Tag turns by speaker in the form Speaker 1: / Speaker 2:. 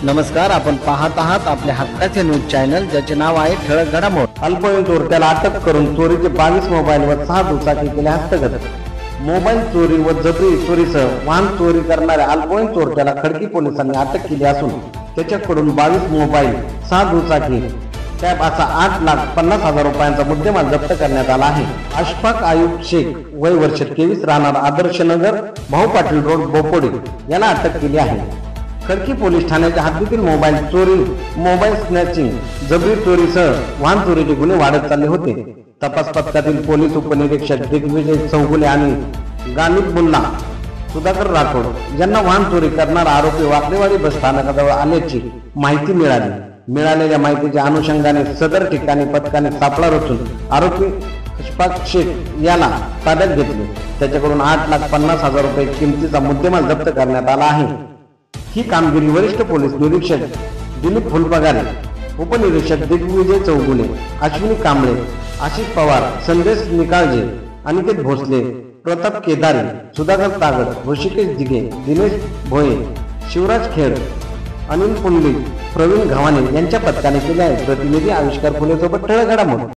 Speaker 1: नमस्कार, आपण पाहत आहात आपल्या हक्काचे न्यूज चॅनल, ज्याचे नाव आहे ठळक घडामोड।
Speaker 2: अल्पवयीन चोरट्याला अटक करून चोरीचे 22 मोबाईल व 6 दुचाकी केल्या हस्तगत। मोबाईल चोरी व जबरी चोरीसह वाहन चोरी करणाऱ्या अल्पवयीन चोरट्याला खडकी पोलिसांनी अटक केली असून त्याच्याकडून 22 मोबाईल, 6 दुचाकी, कॅब असा 8,50,000 रुपयांचा मुद्देमाल जप्त करण्यात आला आहे। अशफाक आयुब शेख, वय वर्ष 23, राहणार आदर्श नगर, भाऊ पाटील रोड, बोपोडी याला अटक केली आहे। खडकी पोलीस ठाण्याच्या हद्दीतील मोबाईल चोरी, मोबाईल स्नॅचिंग, जबरी चोरीसह वाहन चोरीचे गुन्हे वाढत चालले होते। तपास पथकातील पोलीस उपनिरीक्षक दिग्विजय चौगुले आणि गालिब मुल्ला सुधाकर राठोड यांना वाहन चोरी करणारा आरोपी वाकडेवाडी बस स्थानकाजवळ आल्याची माहिती मिळाली। मिळालेल्या माहितीच्या अनुषंगाने सदर ठिकाणी पथकाने सापळा रचून आरोपी अशफाक शेख याला ताब्यात घेतले। त्याच्याकडून 8,50,000 रुपये किमतीचा मुद्देमाल जप्त करण्यात आला आहे। ही कामगिरी वरिष्ठ पोलीस निरीक्षक दिलीप फुलपगारे, उपनिरीक्षक दिग्विजय चौगुले, अश्विनी कांबळे, आशिष पवार, संदेश निकाळजे, अनिकेत भोसले, प्रताप केदारी, सुधाकर तागड, ऋषिकेश दिघे, दिनेश भोये, शिवराज खेड, अनिल पुंडलिक, प्रवीण घावाने यांच्या पथकाने केले आहे। प्रतिनिधी आविष्कार फुलेसोबत ठळक घडामोड।